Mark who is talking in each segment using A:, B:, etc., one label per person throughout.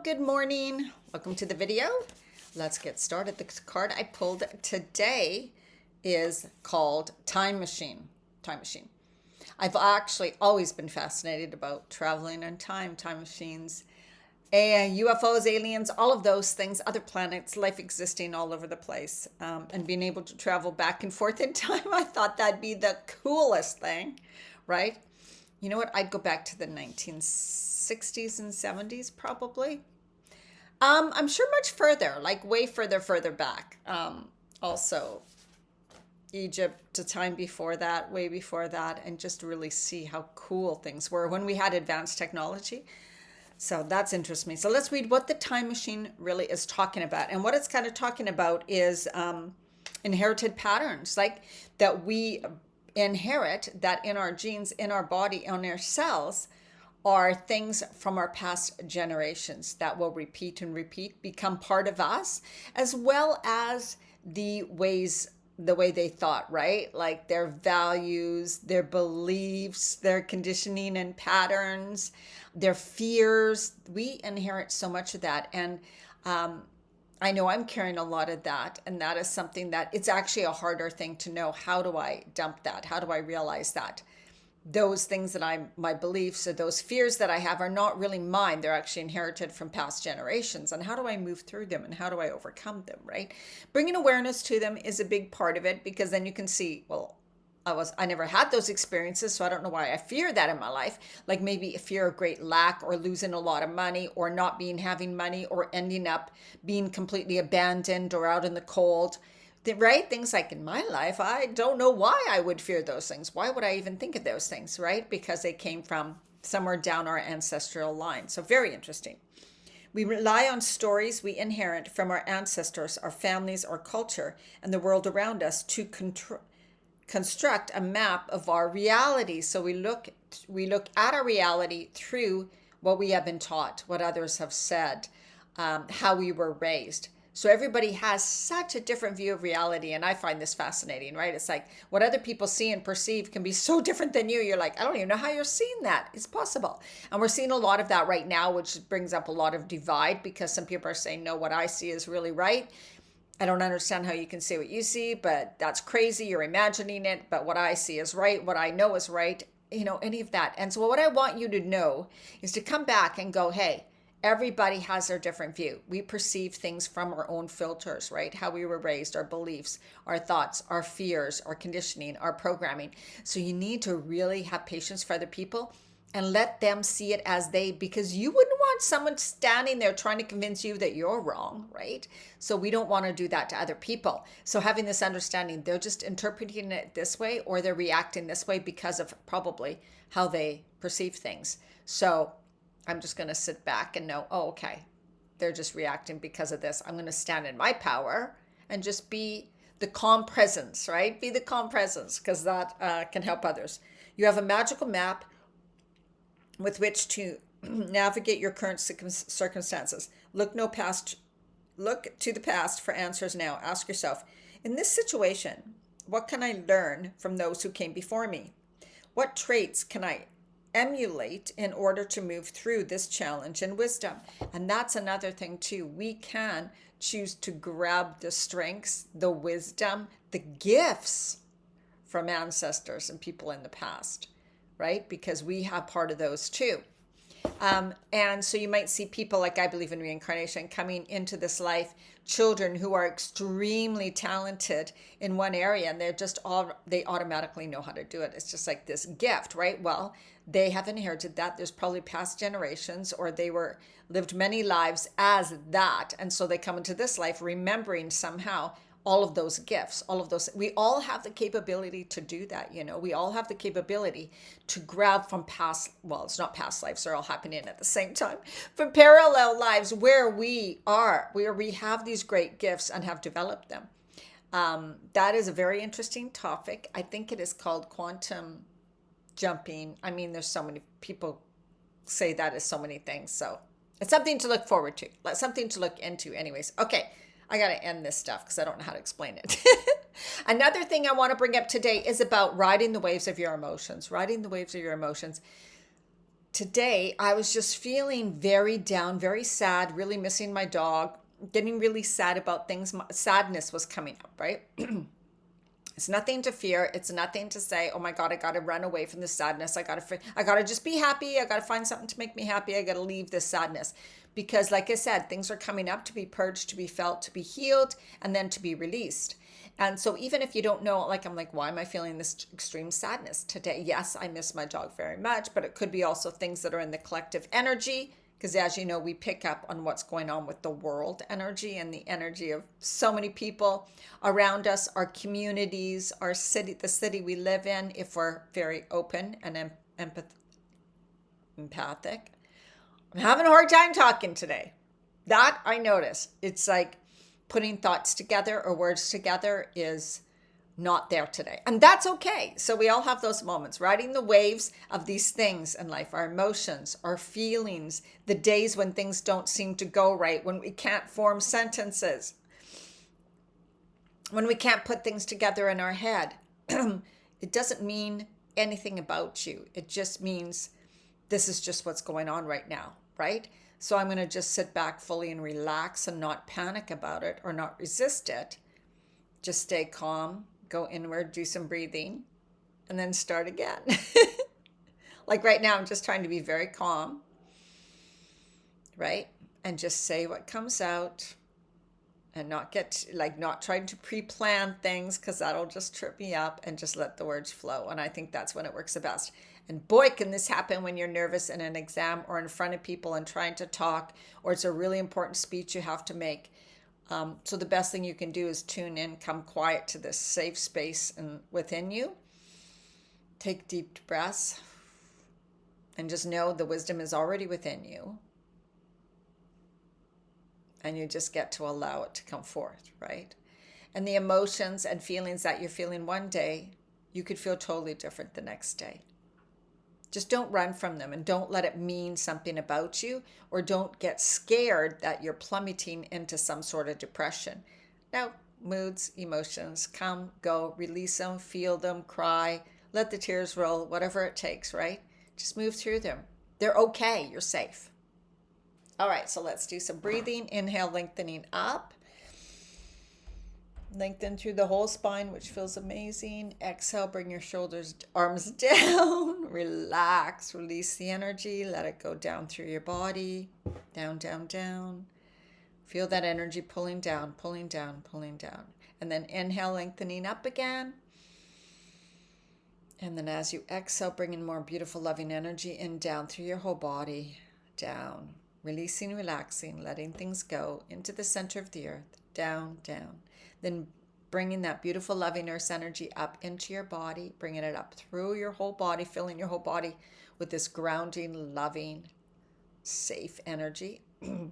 A: good morning. Welcome to the video. Let's get started. The card I pulled today is called Time Machine. Time Machine. I've actually always been fascinated about traveling in time machines, and UFOs, aliens, all of those things, other planets, life existing all over the place, and being able to travel back and forth in time. I thought that'd be the coolest thing, right? You know what? I'd go back to the 1960s and 70s probably. I'm sure much further, like way further back. Also, Egypt, to time before that, way before that, and just really see how cool things were when we had advanced technology. So that's interests me. So let's read what the time machine really is talking about. And what it's kind of talking about is inherited patterns, like that we inherit that in our genes, in our body, in our cells, are things from our past generations that will repeat and repeat, become part of us, as well as the way they thought, right? Like their values, their beliefs, their conditioning and patterns, their fears. We inherit so much of that. And I know I'm carrying a lot of that. And that is something that it's actually a harder thing to know. How do I dump that? How do I realize that? Those things that my beliefs or those fears that I have are not really mine. They're actually inherited from past generations. And how do I move through them and how do I overcome them, right? Bringing awareness to them is a big part of it, because then you can see, well, I never had those experiences, so I don't know why I fear that in my life. Like maybe a fear of great lack or losing a lot of money or not having money or ending up being completely abandoned or out in the cold. Right? Things like in my life, I don't know why I would fear those things. Why would I even think of those things, right? Because they came from somewhere down our ancestral line. So very interesting. We rely on stories we inherit from our ancestors, our families, our culture, and the world around us to construct a map of our reality. So we look at our reality through what we have been taught, what others have said, how we were raised. So everybody has such a different view of reality. And I find this fascinating, right? It's like what other people see and perceive can be so different than you. You're like, I don't even know how you're seeing that. It's possible. And we're seeing a lot of that right now, which brings up a lot of divide, because some people are saying, no, what I see is really right. I don't understand how you can see what you see, but that's crazy. You're imagining it. But what I see is right. What I know is right. Any of that. And so what I want you to know is to come back and go, hey, everybody has their different view. We perceive things from our own filters, right? How we were raised, our beliefs, our thoughts, our fears, our conditioning, our programming. So you need to really have patience for other people and let them see it as because you wouldn't want someone standing there trying to convince you that you're wrong, right? So we don't want to do that to other people. So having this understanding, they're just interpreting it this way or they're reacting this way because of probably how they perceive things. So I'm just going to sit back and know, oh, okay, they're just reacting because of this. I'm going to stand in my power and just be the calm presence, right? Be the calm presence, because that can help others. You have a magical map with which to navigate your current circumstances. Look to the past for answers now. Ask yourself, in this situation, what can I learn from those who came before me? What traits can I emulate in order to move through this challenge in wisdom? And that's another thing too. We can choose to grab the strengths, the wisdom, the gifts from ancestors and people in the past, right? Because we have part of those too. And so you might see people, like I believe in reincarnation, coming into this life, children who are extremely talented in one area, and they automatically know how to do it. It's just like this gift, right? Well, they have inherited that. There's probably past generations, or they lived many lives as that. And so they come into this life remembering somehow all of those gifts, all of those. We all have the capability to do that. We all have the capability to grab from past, well, it's not past lives, they're all happening at the same time, from parallel lives where we have these great gifts and have developed them. That is a very interesting topic. I think it is called quantum jumping. I mean, there's so many people say that is so many things. So it's something to look forward to, something to look into anyways. Okay. I got to end this stuff because I don't know how to explain it. Another thing I want to bring up today is about riding the waves of your emotions. Riding the waves of your emotions. today I was just feeling very down, very sad, really missing my dog, getting really sad about things. Sadness was coming up, right? It's nothing to fear. It's nothing to say, oh my God, I got to run away from the sadness. I got to just be happy. I got to find something to make me happy. I got to leave this sadness. Because like I said, things are coming up to be purged, to be felt, to be healed, and then to be released. And so even if you don't know, like, I'm like, why am I feeling this extreme sadness today? Yes, I miss my dog very much, but it could be also things that are in the collective energy. Because as you know, we pick up on what's going on with the world energy and the energy of so many people around us, our communities, our city, the city we live in, if we're very open and empathic. I'm having a hard time talking today. That I notice. It's like putting thoughts together or words together is not there today. And that's okay. So we all have those moments, riding the waves of these things in life, our emotions, our feelings, the days when things don't seem to go right, when we can't form sentences, when we can't put things together in our head. It doesn't mean anything about you. It just means this is just what's going on right now, right? So I'm going to just sit back fully and relax and not panic about it or not resist it. Just stay calm, go inward, do some breathing, and then start again. Like right now, I'm just trying to be very calm, right? And just say what comes out and not not trying to pre-plan things because that'll just trip me up, and just let the words flow. And I think that's when it works the best. And boy, can this happen when you're nervous in an exam or in front of people and trying to talk, or it's a really important speech you have to make. So the best thing you can do is tune in, come quiet to this safe space and within you. Take deep breaths and just know the wisdom is already within you. And you just get to allow it to come forth, right? And the emotions and feelings that you're feeling one day, you could feel totally different the next day. Just don't run from them, and don't let it mean something about you, or don't get scared that you're plummeting into some sort of depression. Now, moods, emotions, come, go, release them, feel them, cry, let the tears roll, whatever it takes, right? Just move through them. They're okay. You're safe. All right, so let's do some breathing. Inhale, lengthening up. Lengthen through the whole spine, which feels amazing. Exhale, bring your shoulders, arms down. Relax, release the energy. Let it go down through your body. Down, down, down. Feel that energy pulling down, pulling down, pulling down. And then inhale, lengthening up again. And then as you exhale, bring in more beautiful, loving energy in, down through your whole body. Down. Releasing, relaxing, letting things go into the center of the earth. Down, down. Then bringing that beautiful loving earth energy up into your body, bringing it up through your whole body, filling your whole body with this grounding, loving, safe energy. And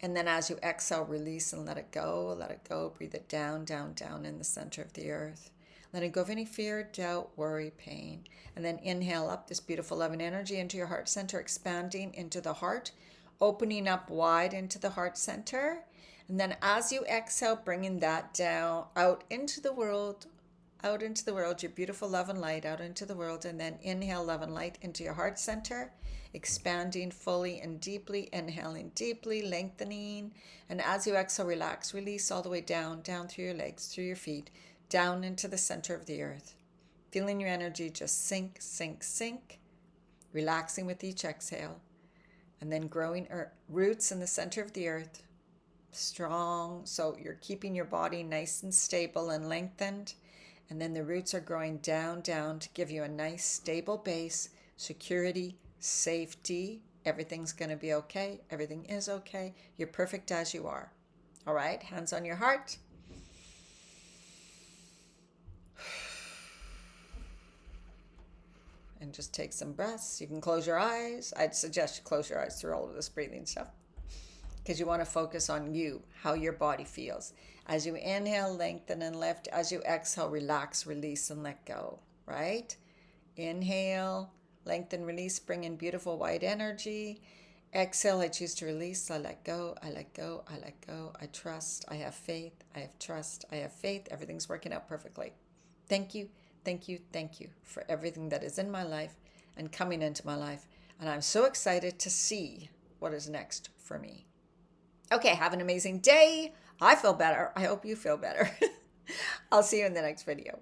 A: then as you exhale, release and let it go, let it go. Breathe it down, down, down in the center of the earth. Letting go of any fear, doubt, worry, pain. And then inhale up this beautiful loving energy into your heart center, expanding into the heart, opening up wide into the heart center. And then as you exhale, bringing that down, out into the world, your beautiful love and light out into the world. And then inhale love and light into your heart center, expanding fully and deeply, inhaling deeply, lengthening. And as you exhale, relax, release all the way down, down through your legs, through your feet, down into the center of the earth. Feeling your energy just sink, sink, sink, relaxing with each exhale. And then growing roots in the center of the earth, strong, so you're keeping your body nice and stable and lengthened. And then the roots are growing down, down to give you a nice stable base, security, safety. Everything's going to be okay. Everything is okay. You're perfect as you are. All right, hands on your heart. And just take some breaths. You can close your eyes. I'd suggest you close your eyes through all of this breathing stuff, because you want to focus on you, how your body feels. As you inhale, lengthen and lift. As you exhale, relax, release, and let go, right? Inhale, lengthen, release, bring in beautiful white energy. Exhale, I choose to release. I let go, I let go, I let go. I trust, I have faith, I have trust, I have faith. Everything's working out perfectly. Thank you, thank you, thank you for everything that is in my life and coming into my life. And I'm so excited to see what is next for me. Okay, have an amazing day. I feel better. I hope you feel better. I'll see you in the next video.